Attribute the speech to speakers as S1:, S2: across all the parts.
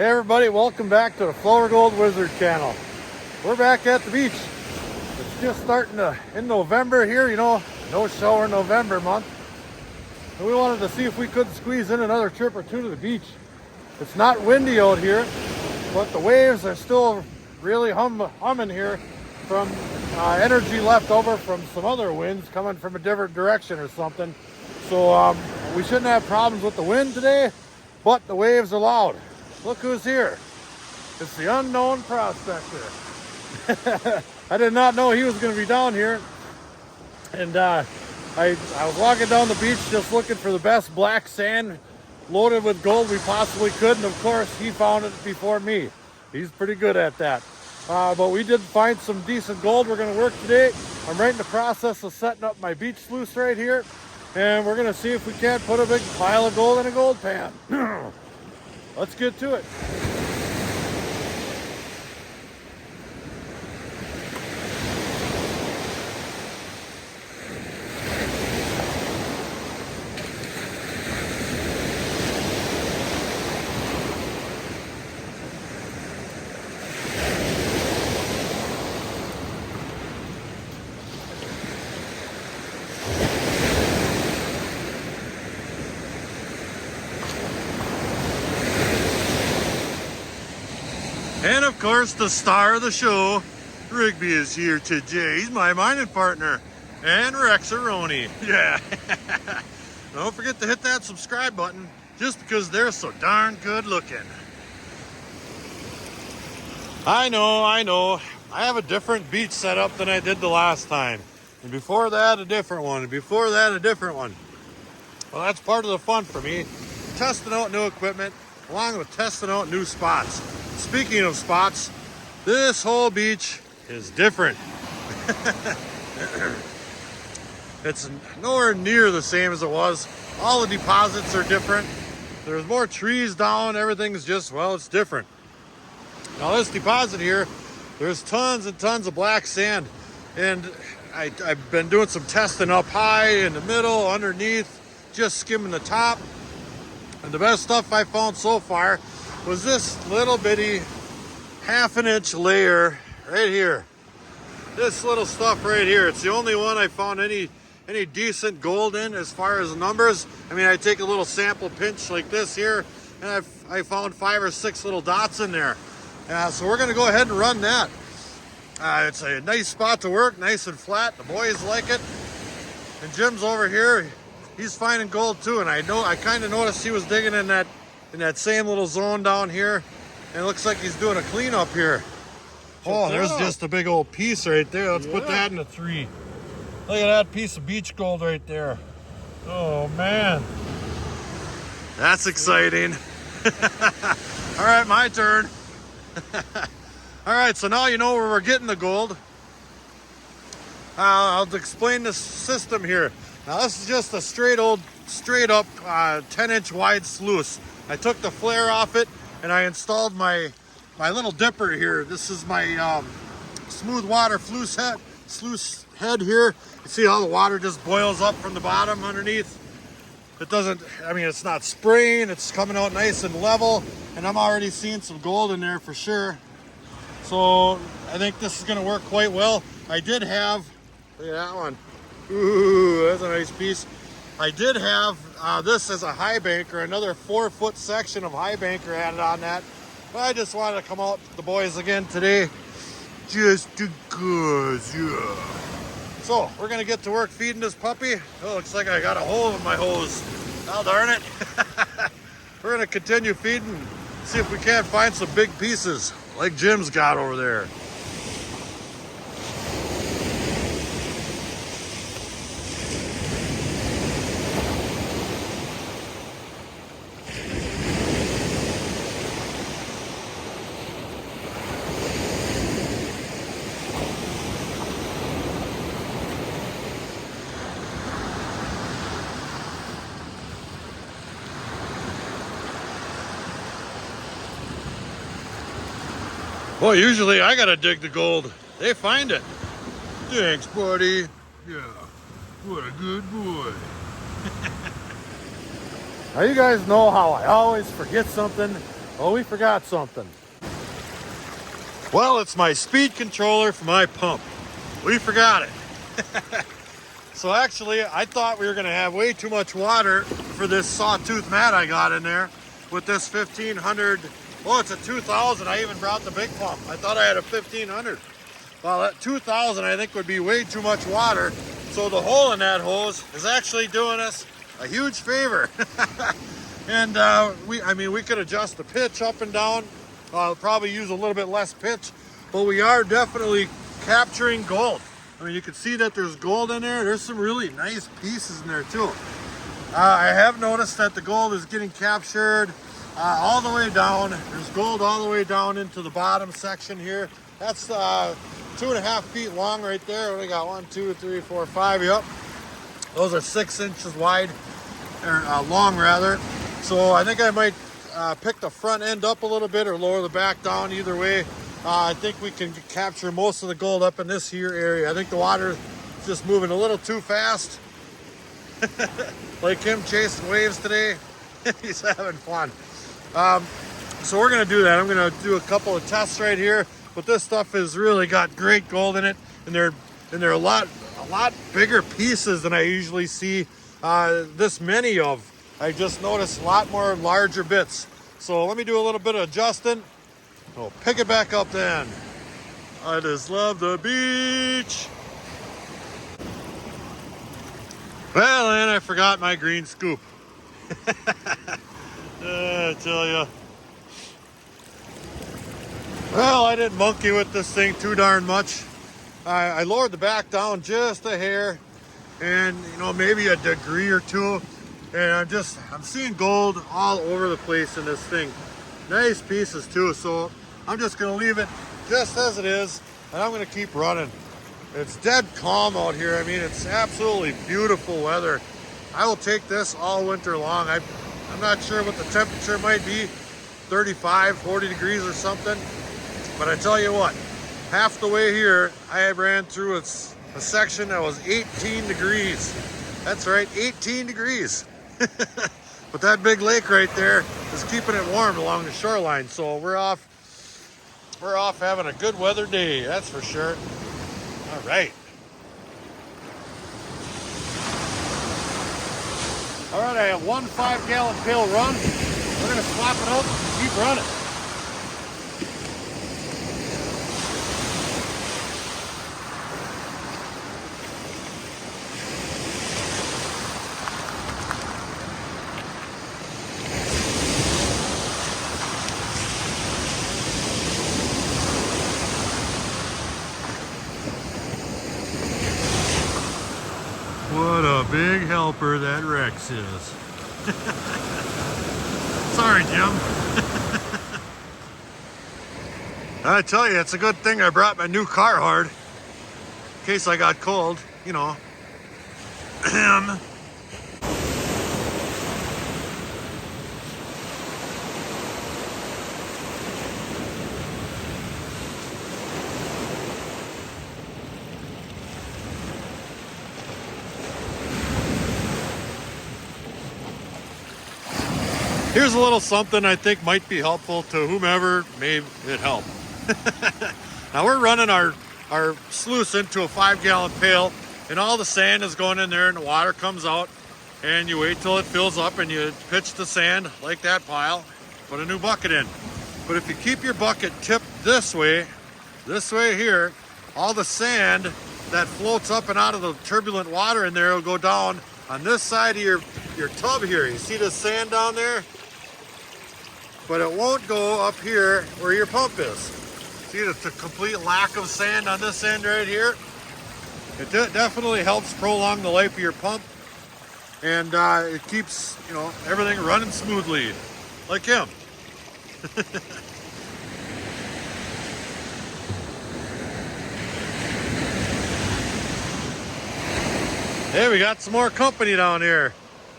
S1: Hey everybody, welcome back to the Flourgoldwizards channel. We're back at the beach. It's just starting in November here, you know, no shower November month. And we wanted to see if we could squeeze in another trip or two to the beach. It's not windy out here, but the waves are still really humming here from energy left over from some other winds coming from a different direction or something. So we shouldn't have problems with the wind today, but the waves are loud. Look who's here. It's the unknown prospector. I did not know he was going to be down here. And I was walking down the beach just looking for the best black sand loaded with gold we possibly could. And of course, he found it before me. He's pretty good at that. But we did find some decent gold we're going to work today. I'm right in the process of setting up my beach sluice right here. And we're going to see if we can't put a big pile of gold in a gold pan. Let's get to it. And of course, the star of the show, Rigby, is here today. He's my mining partner. And Rexaroni. Yeah. Don't forget to hit that subscribe button just because they're so darn good looking. I know. I have a different beach setup than I did the last time. And before that, a different one. And before that, a different one. Well, that's part of the fun for me. Testing out new equipment, along with testing out new spots. Speaking of spots, this whole beach is different. It's nowhere near the same as it was. All the deposits are different. There's more trees down. Everything's just, well, it's different. Now this deposit here, there's tons and tons of black sand. And I've been doing some testing up high, in the middle, underneath, just skimming the top. And the best stuff I found so far was this little bitty half-an-inch layer right here. This little stuff right here. It's the only one I found any decent gold in as far as numbers. I mean, I take a little sample pinch like this here, and I found 5 or 6 little dots in there. So we're gonna go ahead and run that. It's a nice spot to work, nice and flat. The boys like it. And Jim's over here. He's finding gold too, and I kind of noticed he was digging in that same little zone down here, and it looks like he's doing a cleanup here. Oh, there's just a big old piece right there. Let's put that in a 3. Look at that piece of beach gold right there. Oh man, that's exciting. All right, my turn. All right, so now you know where we're getting the gold. I'll explain this system here. Now this is just a straight up 10-inch wide sluice. I took the flare off it and I installed my little dipper here. This is my smooth water sluice head here. You see how the water just boils up from the bottom underneath? It doesn't, I mean, it's not spraying, it's coming out nice and level, and I'm already seeing some gold in there for sure. So I think this is gonna work quite well. I did have, look at that one. Ooh, that's a nice piece. I did have this as a high banker, another 4-foot section of high banker added on that. But I just wanted to come out with the boys again today, just because, yeah. So we're gonna get to work feeding this puppy. Oh, looks like I got a hole in my hose. Oh, darn it. We're gonna continue feeding, see if we can't find some big pieces like Jim's got over there. Well, usually I gotta dig the gold. They find it. Thanks, buddy. Yeah, what a good boy. Now you guys know how I always forget something Oh, we forgot something. Well, it's my speed controller for my pump. We forgot it. So actually, I thought we were gonna have way too much water for this sawtooth mat I got in there with this 1500. Oh, it's a 2000. I even brought the big pump. I thought I had a 1500. Well, that 2000 I think would be way too much water. So the hole in that hose is actually doing us a huge favor. And we could adjust the pitch up and down. Probably use a little bit less pitch, but we are definitely capturing gold. I mean, you can see that there's gold in there. There's some really nice pieces in there too. I have noticed that the gold is getting captured all the way down. There's gold all the way down into the bottom section here. That's 2.5 feet long right there. We got 1, 2, 3, 4, 5. Yep. Those are 6 inches wide, or long rather. So I think I might pick the front end up a little bit or lower the back down. Either way, I think we can capture most of the gold up in this here area. I think the water is just moving a little too fast. Like him chasing waves today. He's having fun. So we're gonna do that. I'm gonna do a couple of tests right here, but this stuff has really got great gold in it, and they're a lot bigger pieces than I usually see this many of. I just noticed a lot more larger bits. So let me do a little bit of adjusting. We'll pick it back up then. I just love the beach. Well, and I forgot my green scoop. I tell you. Well, I didn't monkey with this thing too darn much. I lowered the back down just a hair, and maybe a degree or two, and I'm seeing gold all over the place in this thing. Nice pieces too, so I'm just gonna leave it just as it is, and I'm gonna keep running. It's dead calm out here. I mean, it's absolutely beautiful weather. I will take this all winter long. I'm not sure what the temperature might be, 35, 40 degrees or something, but I tell you what, half the way here, I ran through a section that was 18 degrees. That's right, 18 degrees. But that big lake right there is keeping it warm along the shoreline, so we're off having a good weather day, that's for sure. All right. All right, I have one 5-gallon pail run. We're gonna swap it out and keep running. What a big helper that Rex is. Sorry, Jim. I tell you, it's a good thing I brought my new Carhartt in case I got cold, Here's a little something I think might be helpful to whomever may it help. Now we're running our sluice into a 5-gallon pail, and all the sand is going in there and the water comes out, and you wait till it fills up and you pitch the sand like that pile, put a new bucket in. But if you keep your bucket tipped this way here, all the sand that floats up and out of the turbulent water in there will go down on this side of your tub here. You see the sand down there? But it won't go up here where your pump is. See the complete lack of sand on this end right here? It definitely helps prolong the life of your pump, and it keeps everything running smoothly, like him. Hey, we got some more company down here.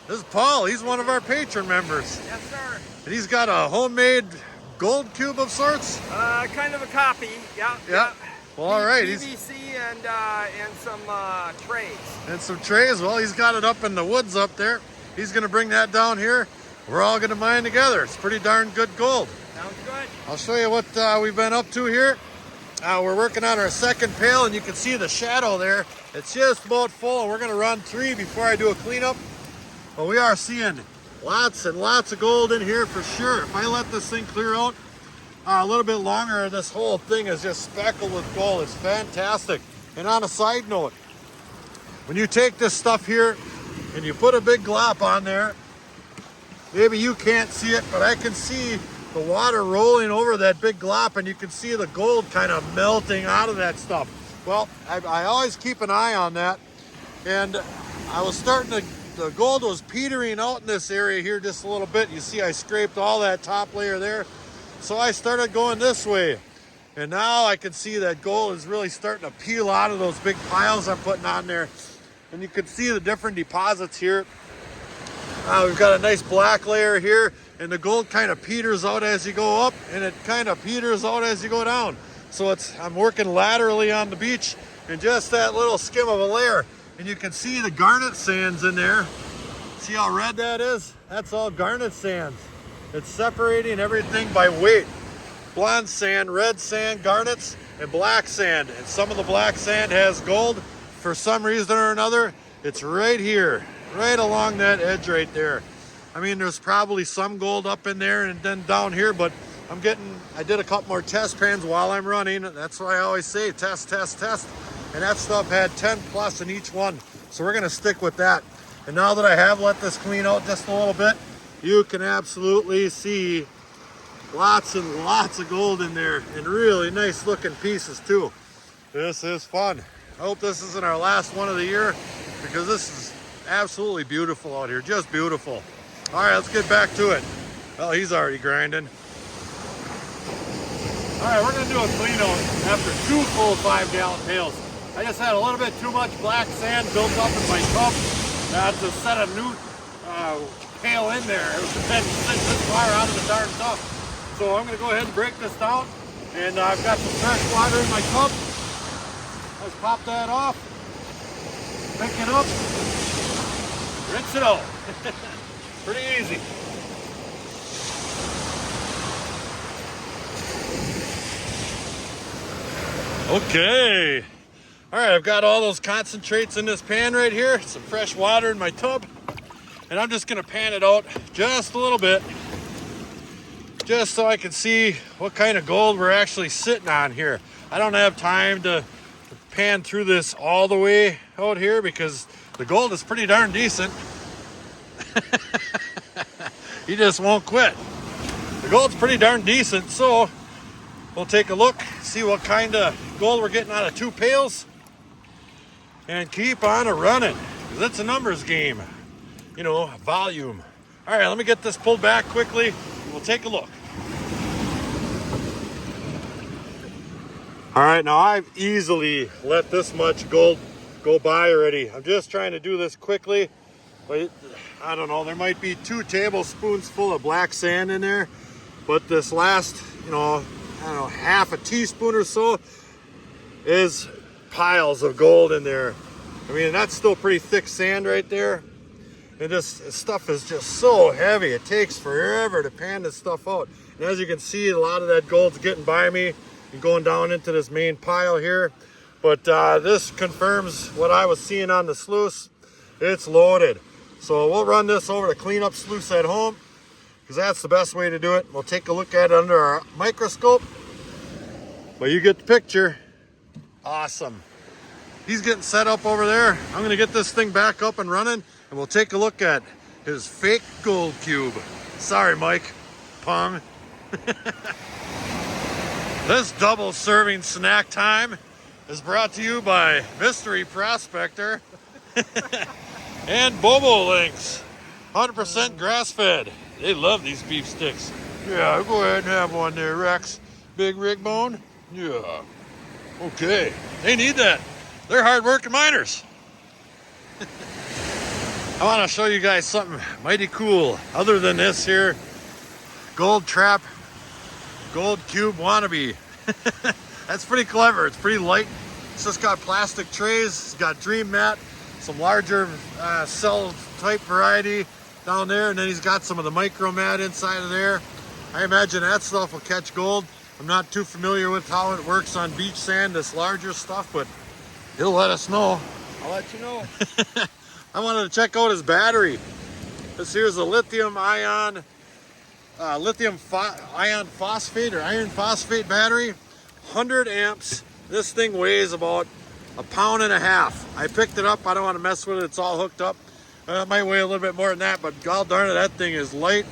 S1: This is Paul. He's one of our patron members.
S2: Yes, sir.
S1: And he's got a homemade gold cube of sorts.
S2: Kind of a copy. Yeah.
S1: Yeah. Well, all right.
S2: PVC and some trays.
S1: And some trays. Well, he's got it up in the woods up there. He's going to bring that down here. We're all going to mine together. It's pretty darn good gold. I'll show you what we've been up to here. We're working on our second pail, and you can see the shadow there. It's just about full, and we're gonna run 3 before I do a cleanup. But we are seeing lots and lots of gold in here for sure. If I let this thing clear out a little bit longer, this whole thing is just speckled with gold. It's fantastic. And on a side note, when you take this stuff here and you put a big glop on there, maybe you can't see it, but I can see the water rolling over that big glop, and you can see the gold kind of melting out of that stuff. Well, I always keep an eye on that, and I was starting to, the gold was petering out in this area here just a little bit. You see I scraped all that top layer there, so I started going this way, and now I can see that gold is really starting to peel out of those big piles I'm putting on there, and you can see the different deposits here. We've got a nice black layer here, and the gold kind of peters out as you go up, and it kind of peters out as you go down. So I'm working laterally on the beach, and just that little skim of a layer, and you can see the garnet sands in there. See how red that is? That's all garnet sands. It's separating everything by weight. Blonde sand, red sand, garnets, and black sand. And some of the black sand has gold for some reason or another. It's right here, right along that edge right there. I mean, there's probably some gold up in there and then down here, but I did a couple more test pans while I'm running. That's why I always say test, test, test. And that stuff had 10 plus in each one. So we're gonna stick with that. And now that I have let this clean out just a little bit, you can absolutely see lots and lots of gold in there, and really nice looking pieces too. This is fun. I hope this isn't our last one of the year, because this is absolutely beautiful out here, just beautiful. All right, let's get back to it. Well, he's already grinding. All right, we're gonna do a clean out after 2 full 5-gallon pails. I just had a little bit too much black sand built up in my tub. I had to set a new pail in there. It was been sitting this far out of the darn tub. So I'm gonna go ahead and break this down. And I've got some fresh water in my tub. Let's pop that off. Pick it up. Rinse it out. Pretty easy. Okay. All right, I've got all those concentrates in this pan right here, some fresh water in my tub, and I'm just gonna pan it out just a little bit, just so I can see what kind of gold we're actually sitting on here. I don't have time to pan through this all the way out here because the gold is pretty darn decent. He just won't quit. The gold's pretty darn decent, so we'll take a look, see what kind of gold we're getting out of 2 pails, and keep on running, because it's a numbers game, you know, volume. All right, let me get this pulled back quickly, and we'll take a look. All right, now I've easily let this much gold go by already. I'm just trying to do this quickly, but I don't know, there might be 2 tablespoons full of black sand in there, but this last, you know, I don't know, half a teaspoon or so is piles of gold in there. I mean, that's still pretty thick sand right there. And this stuff is just so heavy. It takes forever to pan this stuff out. And as you can see, a lot of that gold's getting by me and going down into this main pile here. But this confirms what I was seeing on the sluice. It's loaded. So we'll run this over to cleanup sluice at home, because that's the best way to do it. We'll take a look at it under our microscope. But you get the picture. Awesome. He's getting set up over there. I'm gonna get this thing back up and running, and we'll take a look at his fake gold cube. Sorry, Mike. Pong. This double serving snack time is brought to you by Mystery Prospector and Bobo Links. 100% grass-fed. They love these beef sticks. Yeah, go ahead and have one there, Rex. Big rig bone? Yeah. Okay. They need that. They're hard-working miners. I want to show you guys something mighty cool other than this here gold trap, gold cube wannabe. That's pretty clever. It's pretty light. It's just got plastic trays. It's got dream mat, some larger cell type variety down there, and then he's got some of the micro mat inside of there. I imagine that stuff will catch gold. I'm not too familiar with how it works on beach sand, this larger stuff, but he'll let us know.
S2: I'll let you know.
S1: I wanted to check out his battery. This here's a lithium ion phosphate or iron phosphate battery, 100 amps. This thing weighs about 1.5 pounds. I picked it up. I don't want to mess with it. It's all hooked up. It might weigh a little bit more than that, but god darn it, that thing is light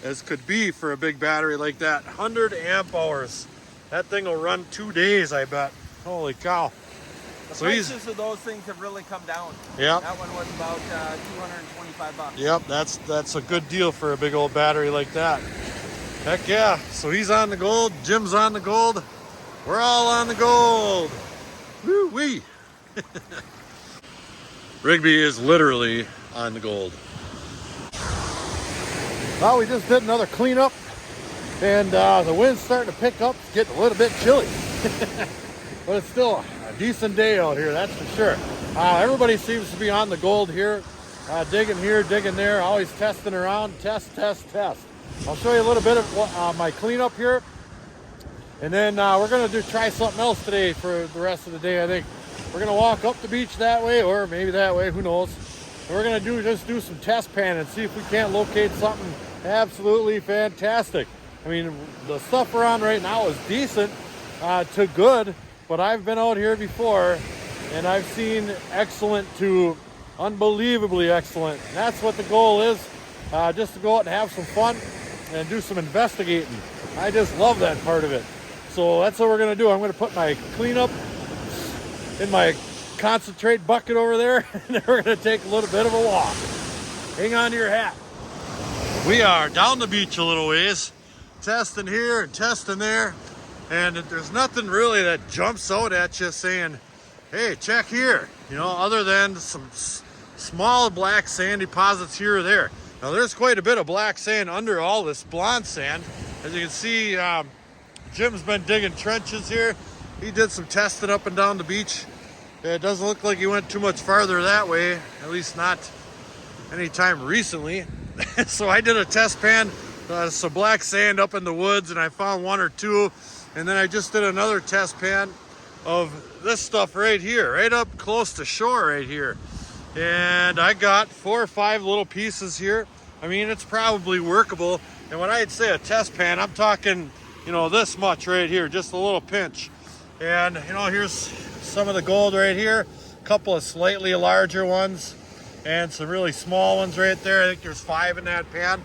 S1: as could be for a big battery like that. 100 amp hours. That thing will run 2 days, I bet. Holy cow.
S2: The
S1: So
S2: prices of those things have really come down.
S1: Yep.
S2: That one was about $225.
S1: Yep, that's a good deal for a big old battery like that. Heck yeah. So he's on the gold, Jim's on the gold. We're all on the gold. Woo-wee. Rigby is literally on the gold. Well, we just did another cleanup, and the wind's starting to pick up. It's getting a little bit chilly. But it's still a decent day out here, that's for sure. Everybody seems to be on the gold here. Digging here, digging there, always testing around. Test, test, test. I'll show you a little bit of my cleanup here. And then we're going to try something else today for the rest of the day, I think. We're going to walk up the beach that way, or maybe that way, who knows. And we're going to just do some test panning and see if we can't locate something absolutely fantastic. I mean, the stuff we're on right now is decent to good, but I've been out here before and I've seen excellent to unbelievably excellent. And that's what the goal is, just to go out and have some fun and do some investigating. I just love that part of it. So that's what we're going to do. I'm going to put my cleanup in my concentrate bucket over there, and then we're going to take a little bit of a walk. Hang on to your hat. We are down the beach a little ways, testing here and testing there, and there's nothing really that jumps out at you saying, hey, check here, you know, other than some small black sand deposits here or there. Now there's quite a bit of black sand under all this blonde sand. As you can see, Jim's been digging trenches here. He did some testing up and down the beach. It doesn't look like he went too much farther that way, at least not anytime recently. So I did a test pan, some black sand up in the woods, and I found 1 or 2. And then I just did another test pan of this stuff right here, right up close to shore right here. And I got 4 or 5 little pieces here. I mean, it's probably workable. And when I'd say a test pan, I'm talking, you know, this much right here, just a little pinch. And, you know, here's some of the gold right here, a couple of slightly larger ones, and some really small ones right there. I think there's 5 in that pan.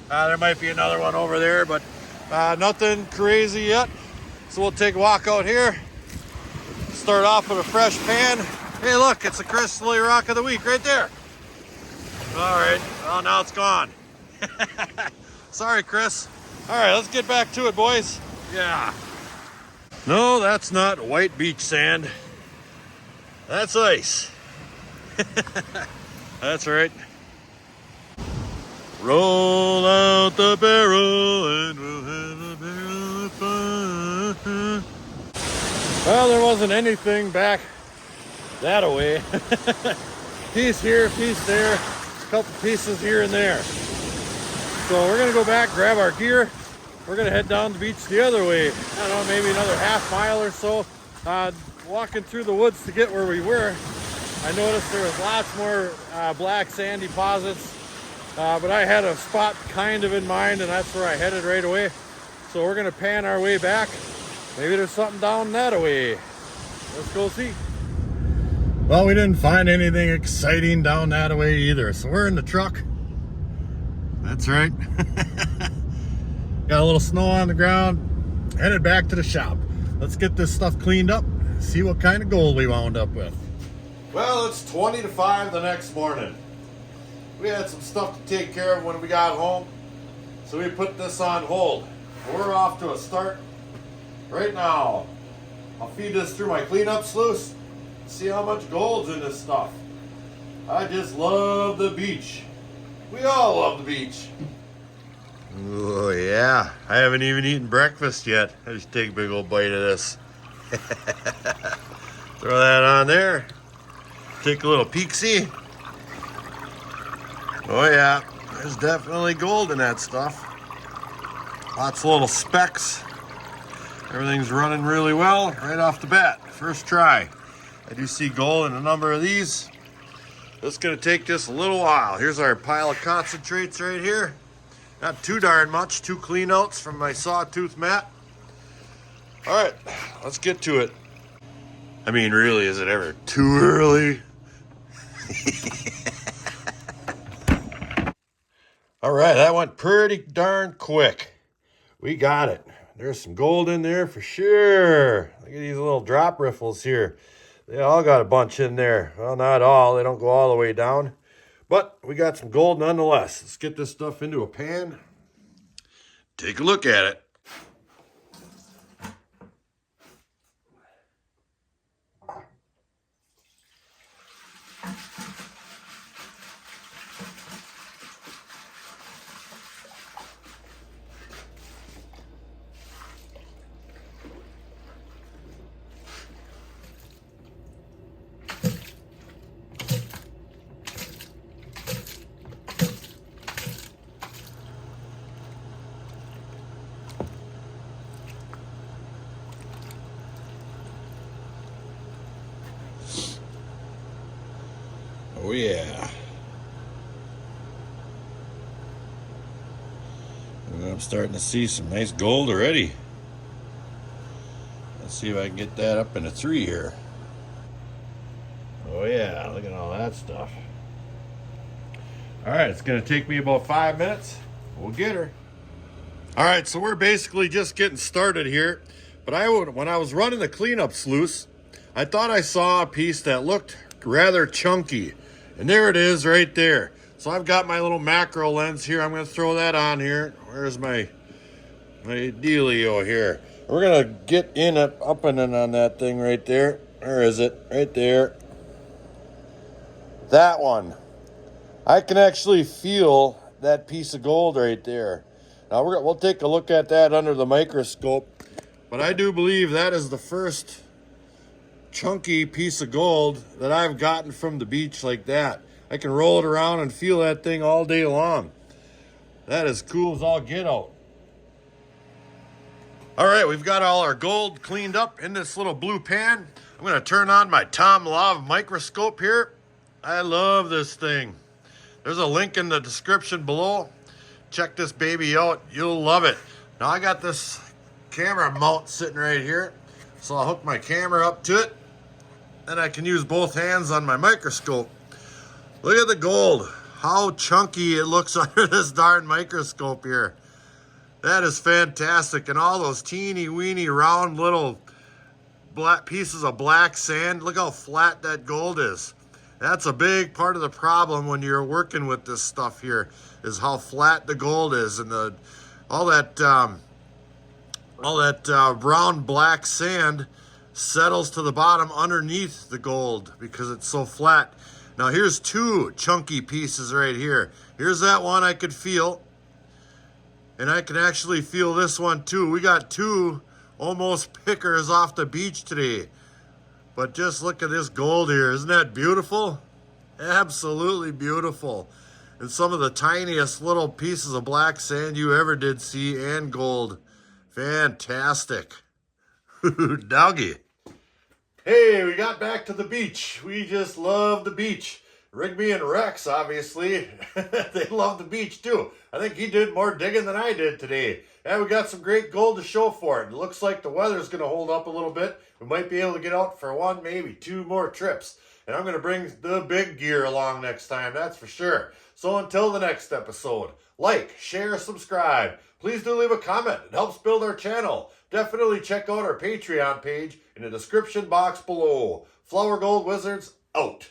S1: There might be another one over there, but nothing crazy yet. So we'll take a walk out here, start off with a fresh pan. Hey, look, it's a crystally rock of the week right there. All right, well, now it's gone. Sorry, Chris. All right, let's get back to it, boys. Yeah. No, that's not white beach sand. That's ice. That's right. Roll out the barrel and we'll have a barrel of fun. Well, there wasn't anything back that away. Piece here, piece there, a couple pieces here and there. So we're gonna go back, grab our gear. We're gonna head down the beach the other way. I don't know, maybe another half mile or so. Walking through the woods to get where we were, I noticed there was lots more black sand deposits, but I had a spot kind of in mind, and that's where I headed right away. So we're gonna pan our way back. Maybe there's something down that way. Let's go see. Well, we didn't find anything exciting down that way either, so we're in the truck. That's right. Got a little snow on the ground, headed back to the shop. Let's get this stuff cleaned up, see what kind of gold we wound up with. Well, it's 20 to 5 the next morning. We had some stuff to take care of when we got home, so we put this on hold. We're off to a start right now. I'll feed this through my cleanup sluice, see how much gold's in this stuff. I just love the beach. We all love the beach. Oh yeah, I haven't even eaten breakfast yet. I just take a big old bite of this. Throw that on there. Take a little peek-see. Oh yeah, there's definitely gold in that stuff. Lots of little specks. Everything's running really well right off the bat. First try. I do see gold in a number of these. It's gonna take just a little while. Here's our pile of concentrates right here. Not too darn much, 2 cleanouts from my sawtooth mat. All right, let's get to it. I mean, really, is it ever too early? All right, that went pretty darn quick. We got it. There's some gold in there for sure. Look at these little drop riffles here. They all got a bunch in there. Well, not all. They don't go all the way down. But we got some gold nonetheless. Let's get this stuff into a pan. Take a look at it. Oh yeah. And I'm starting to see some nice gold already. Let's see if I can get that up in a 3 here. Oh yeah, look at all that stuff. All right, it's gonna take me about 5 minutes. We'll get her. All right, so we're basically just getting started here. But when I was running the cleanup sluice, I thought I saw a piece that looked rather chunky. And there it is right there. So I've got my little macro lens here. I'm going to throw that on here. Where's my dealio here? We're going to get in up and in on that thing right there. Where is it? Right there. That one. I can actually feel that piece of gold right there. Now we'll take a look at that under the microscope. But I do believe that is the first chunky piece of gold that I've gotten from the beach like that. I can roll it around and feel that thing all day long. That is cool as all get out. All right, we've got all our gold cleaned up in this little blue pan. I'm going to turn on my Tom Love microscope here. I love this thing. There's a link in the description below. Check this baby out. You'll love it. Now I got this camera mount sitting right here. So I'll hook my camera up to it. Then I can use both hands on my microscope. Look at the gold. How chunky it looks under this darn microscope here. That is fantastic. And all those teeny weeny round little black pieces of black sand. Look how flat that gold is. That's a big part of the problem when you're working with this stuff here, is how flat the gold is. And all that brown black sand settles to the bottom underneath the gold because it's so flat. Now here's 2 chunky pieces right here. Here's that one I could feel. And I can actually feel this one too. We got 2 almost pickers off the beach today. But just look at this gold here. Isn't that beautiful? Absolutely beautiful. And some of the tiniest little pieces of black sand you ever did see, and gold. Fantastic. Doggy. Hey, we got back to the beach. We just love the beach. Rigby and Rex, obviously, they love the beach too. I think he did more digging than I did today. And we got some great gold to show for it. It looks like the weather's going to hold up a little bit. We might be able to get out for 1, maybe 2 more trips. And I'm going to bring the big gear along next time, that's for sure. So until the next episode, like, share, subscribe. Please do leave a comment. It helps build our channel. Definitely check out our Patreon page in the description box below. Flourgoldwizards out.